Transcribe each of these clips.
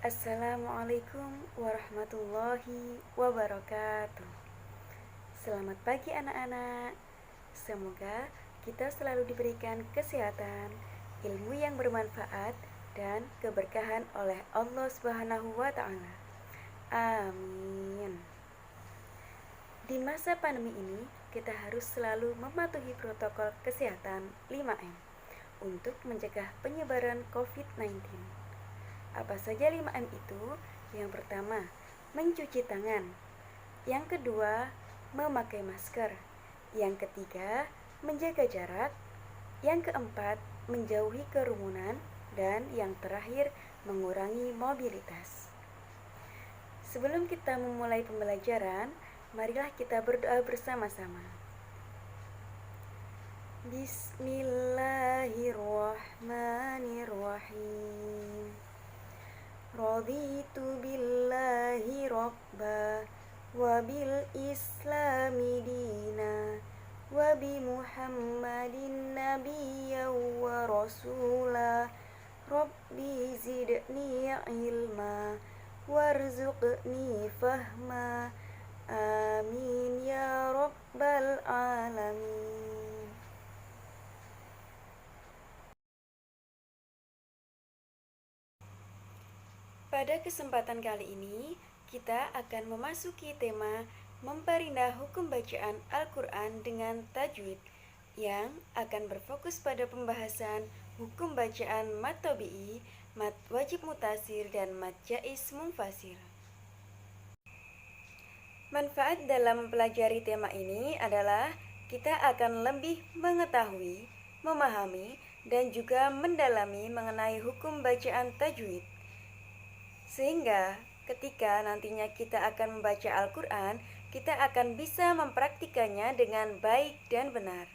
Assalamualaikum warahmatullahi wabarakatuh. Selamat pagi anak-anak. Semoga kita selalu diberikan kesehatan, ilmu yang bermanfaat, dan keberkahan oleh Allah Subhanahu wa taala. Amin. Di masa pandemi ini, kita harus selalu mematuhi protokol kesehatan 5M untuk mencegah penyebaran COVID-19. Apa saja 5M itu? Yang pertama, mencuci tangan. Yang kedua, memakai masker. Yang ketiga, menjaga jarak. Yang keempat, menjauhi kerumunan. Dan yang terakhir, mengurangi mobilitas. Sebelum kita memulai pembelajaran, marilah kita berdoa bersama-sama. Bismillahirrahmanirrahim. Raditu billahi rabba wa bil islami dina wa bi muhammadin nabiyya wa rasula. Rabbi zidni ilma warzuqni fahma. Amin ya rabbal alamin. Pada kesempatan kali ini, kita akan memasuki tema memperindah hukum bacaan Al-Quran dengan tajwid yang akan berfokus pada pembahasan hukum bacaan mad tabi'i, mad wajib mutasir, dan mad jaiz munfasir. Manfaat dalam mempelajari tema ini adalah kita akan lebih mengetahui, memahami, dan juga mendalami mengenai hukum bacaan tajwid. Sehingga ketika nantinya kita akan membaca Al-Quran, kita akan bisa mempraktikannya dengan baik dan benar.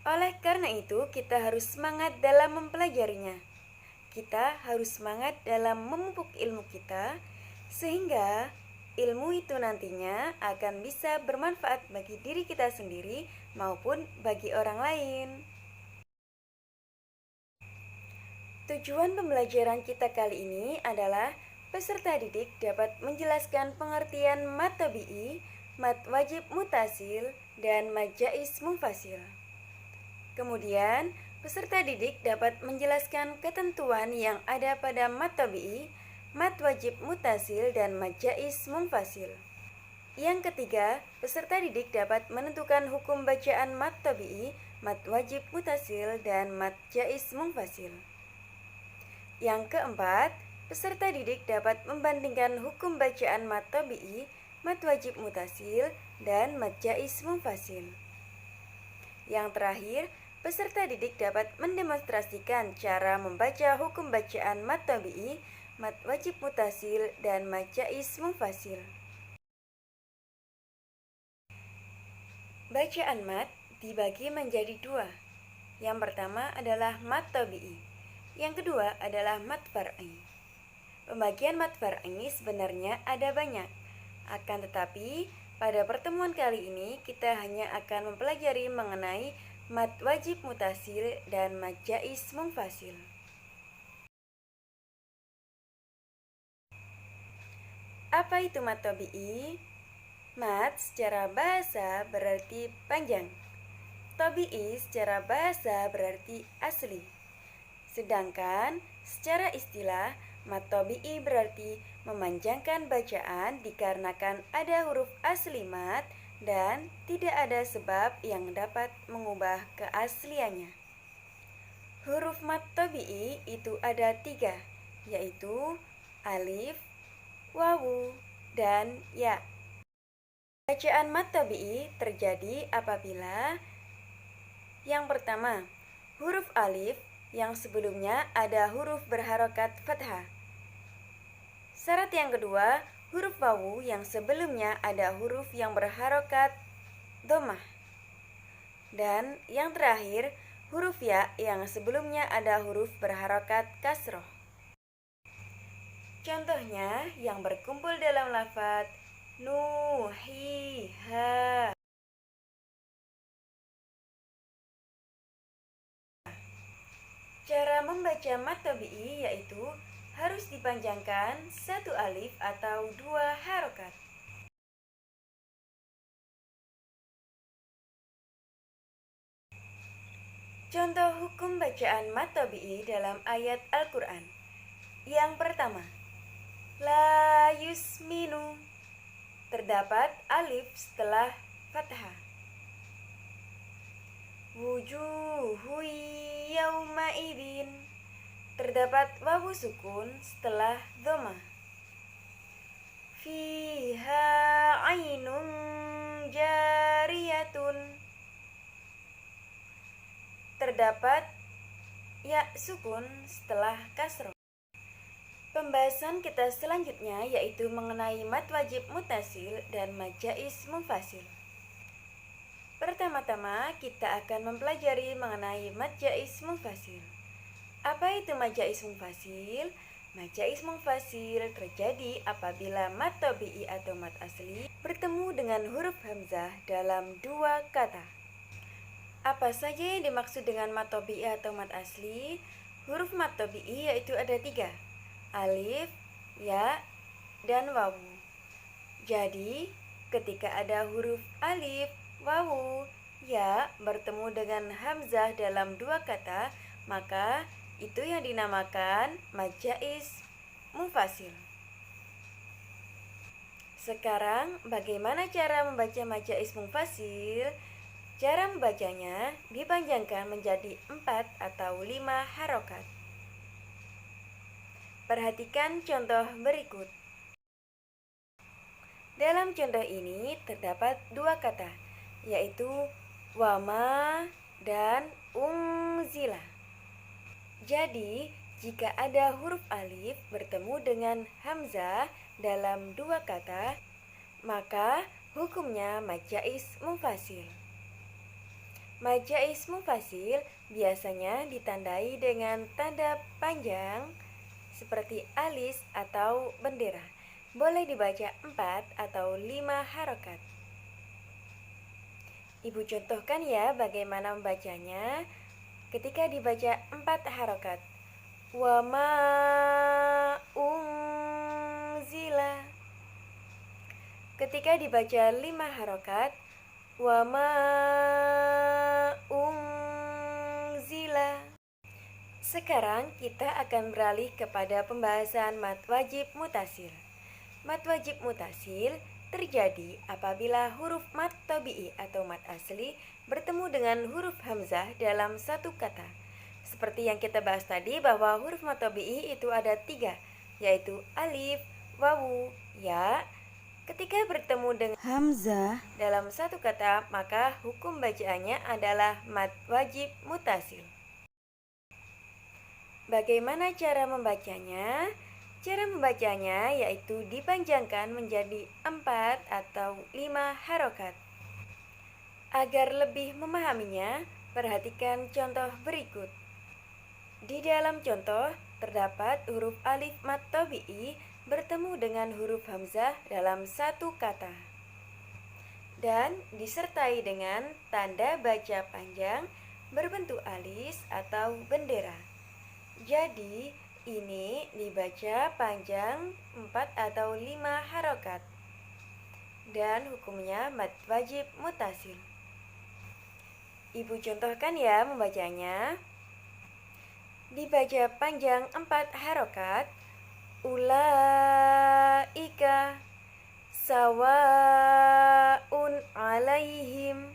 Oleh karena itu, kita harus semangat dalam mempelajarinya. Kita harus semangat dalam memupuk ilmu kita, sehingga ilmu itu nantinya akan bisa bermanfaat bagi diri kita sendiri maupun bagi orang lain. Tujuan pembelajaran kita kali ini adalah peserta didik dapat menjelaskan pengertian mad tabi'i, mad wajib mutasil, dan mad jaiz munfasil. Kemudian, peserta didik dapat menjelaskan ketentuan yang ada pada mad tabi'i, mad wajib mutasil, dan mad jaiz munfasil. Yang ketiga, peserta didik dapat menentukan hukum bacaan mad tabi'i, mad wajib mutasil, dan mad jaiz munfasil. Yang keempat, peserta didik dapat membandingkan hukum bacaan mad tabi'i, mad wajib mutasil, dan mad jaiz munfasil. Yang terakhir, peserta didik dapat mendemonstrasikan cara membaca hukum bacaan mad tabi'i, mad wajib mutasil, dan mad jaiz munfasil. Bacaan mad dibagi menjadi dua. Yang pertama adalah mad tabi'i. Yang kedua adalah mad far'i. Pembagian mad far'i sebenarnya ada banyak. Akan tetapi, pada pertemuan kali ini kita hanya akan mempelajari mengenai mad wajib mutasil dan mad jaiz munfasil. Apa itu mad tabi'i? Mad secara bahasa berarti panjang. Tabi'i secara bahasa berarti asli. Sedangkan secara istilah, mad tabi'i berarti memanjangkan bacaan dikarenakan ada huruf asli mad dan tidak ada sebab yang dapat mengubah keasliannya. Huruf mad tabi'i itu ada 3, yaitu alif, wawu, dan ya. Bacaan mad tabi'i terjadi apabila yang pertama, huruf alif yang sebelumnya ada huruf berharokat fathah. Syarat yang kedua, huruf wawu yang sebelumnya ada huruf yang berharokat dhammah. Dan yang terakhir, huruf ya yang sebelumnya ada huruf berharokat kasroh. Contohnya yang berkumpul dalam lafaz nuhiha. Cara membaca mad tabi'i yaitu harus dipanjangkan satu alif atau dua harokat. Contoh hukum bacaan mad tabi'i dalam ayat Al-Quran. Yang pertama, la yusminu, terdapat alif setelah fathah. Wujuhu yauma idin, terdapat wawu sukun setelah dhamma. Fiha ainun jariyatun, terdapat ya sukun setelah kasroh. Pembahasan kita selanjutnya yaitu mengenai mad wajib mutasil dan mad jaiz munfasil. Pertama-tama kita akan mempelajari mengenai mad jaiz munfasil. Apa itu mad jaiz munfasil? Mad jaiz munfasil terjadi apabila mad tabi'i atau mad asli bertemu dengan huruf hamzah dalam dua kata. Apa saja yang dimaksud dengan mad tabi'i atau mad asli? Huruf mad tabi'i yaitu ada 3, alif, ya, dan wawu. Jadi, ketika ada huruf alif, wawu, ya bertemu dengan hamzah dalam dua kata, maka itu yang dinamakan mad jaiz munfasil. Sekarang, bagaimana cara membaca mad jaiz munfasil? Cara membacanya dipanjangkan menjadi 4 atau 5 harokat. Perhatikan contoh berikut. Dalam contoh ini terdapat 2 kata, yaitu wama dan unzila. Jadi, jika ada huruf alif bertemu dengan hamzah dalam 2 kata, maka hukumnya mad jaiz munfasil. Mad jaiz munfasil biasanya ditandai dengan tanda panjang seperti alis atau bendera. Boleh dibaca 4 atau 5 harokat. Ibu contohkan ya bagaimana membacanya. Ketika dibaca 4 harokat, wa ma unzila. Ketika dibaca 5 harokat, wa ma unzila. Sekarang kita akan beralih kepada pembahasan mad wajib mutasil. Mad wajib mutasil terjadi apabila huruf mad tabi'i atau mad asli bertemu dengan huruf hamzah dalam satu kata. Seperti yang kita bahas tadi bahwa huruf mad tabi'i itu ada 3, yaitu alif, wawu, ya. Ketika bertemu dengan hamzah dalam satu kata, maka hukum bacaannya adalah mad wajib mutasil. Bagaimana cara membacanya? Cara membacanya yaitu dipanjangkan menjadi 4 atau 5 harokat. Agar lebih memahaminya, perhatikan contoh berikut. Di dalam contoh, terdapat huruf alif mad tabi'i bertemu dengan huruf hamzah dalam satu kata dan disertai dengan tanda baca panjang berbentuk alis atau bendera. Jadi, ini dibaca panjang 4 atau 5 harokat dan hukumnya mad wajib mutasil. Ibu contohkan ya membacanya. Dibaca panjang 4 harokat, ulaika sawaun alaihim.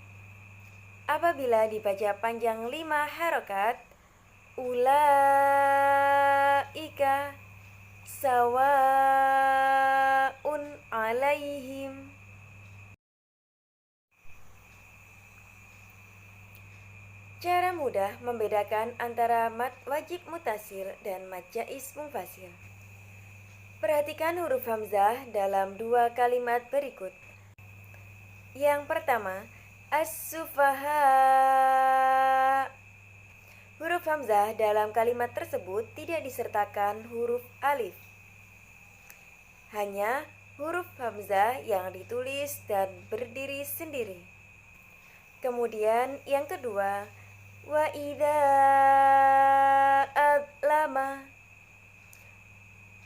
Apabila dibaca panjang 5 harokat, ulaika sawaun alaihim. Cara mudah membedakan antara mad wajib mutasil dan mad jaiz munfasil. Perhatikan huruf hamzah dalam 2 kalimat berikut. Yang pertama, as-sufaha. Huruf hamzah dalam kalimat tersebut tidak disertakan huruf alif. Hanya huruf hamzah yang ditulis dan berdiri sendiri. Kemudian yang kedua, wa idza adlama.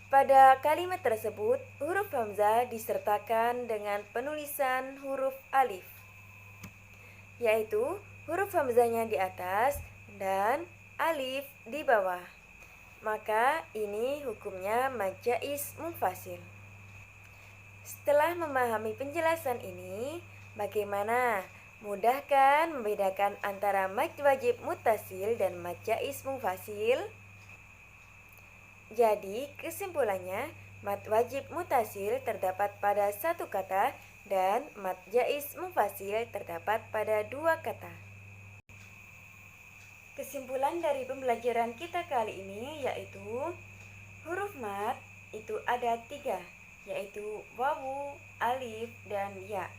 Pada kalimat tersebut, huruf hamzah disertakan dengan penulisan huruf alif, yaitu huruf hamzahnya di atas dan alif di bawah. Maka ini hukumnya mad jaiz munfasil. Setelah memahami penjelasan ini, bagaimana? Mudah kan membedakan antara mad wajib muttasil dan mad jaiz munfasil? Jadi, kesimpulannya, mad wajib muttasil terdapat pada satu kata dan mad jaiz munfasil terdapat pada dua kata. Kesimpulan dari pembelajaran kita kali ini yaitu huruf mad itu ada 3, yaitu wawu, alif, dan ya.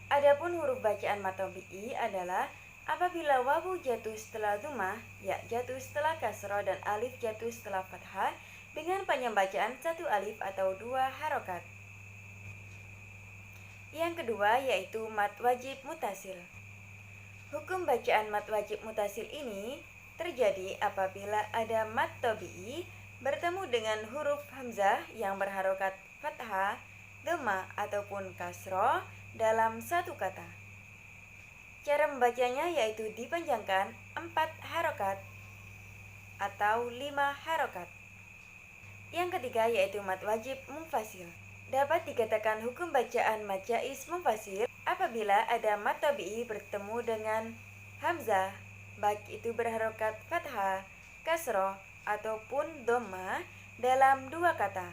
Adapun huruf bacaan mad tabi'i adalah apabila wawu jatuh setelah dhammah, ya jatuh setelah kasroh, dan alif jatuh setelah fathah dengan panjang bacaan 1 alif atau 2 harokat. Yang kedua yaitu mad wajib muttasil. Hukum bacaan mad wajib muttasil ini terjadi apabila ada mad tabi'i bertemu dengan huruf hamzah yang berharokat fathah, dhammah ataupun kasroh dalam satu kata. Cara membacanya yaitu dipanjangkan 4 harokat atau 5 harokat. Yang ketiga yaitu mad wajib munfasil. Dapat dikatakan hukum bacaan mad jaiz munfasil apabila ada mad tabi'i bertemu dengan hamzah, baik itu berharokat fathah, kasroh ataupun dhammah dalam dua kata,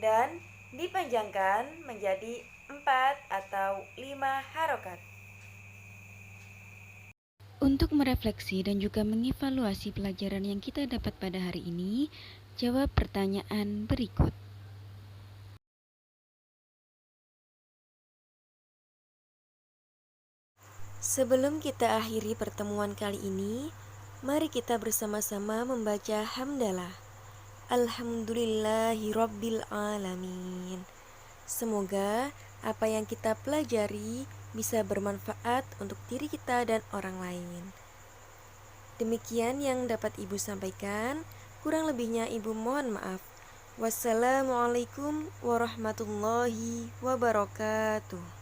dan dipanjangkan menjadi 4 atau 5 harokat. Untuk merefleksi dan juga mengevaluasi pelajaran yang kita dapat pada hari ini, jawab pertanyaan berikut. Sebelum kita akhiri pertemuan kali ini, mari kita bersama-sama membaca hamdalah. Alhamdulillahirabbil alamin. Semoga apa yang kita pelajari bisa bermanfaat untuk diri kita dan orang lain. Demikian yang dapat Ibu sampaikan, kurang lebihnya Ibu mohon maaf. Wassalamualaikum warahmatullahi wabarakatuh.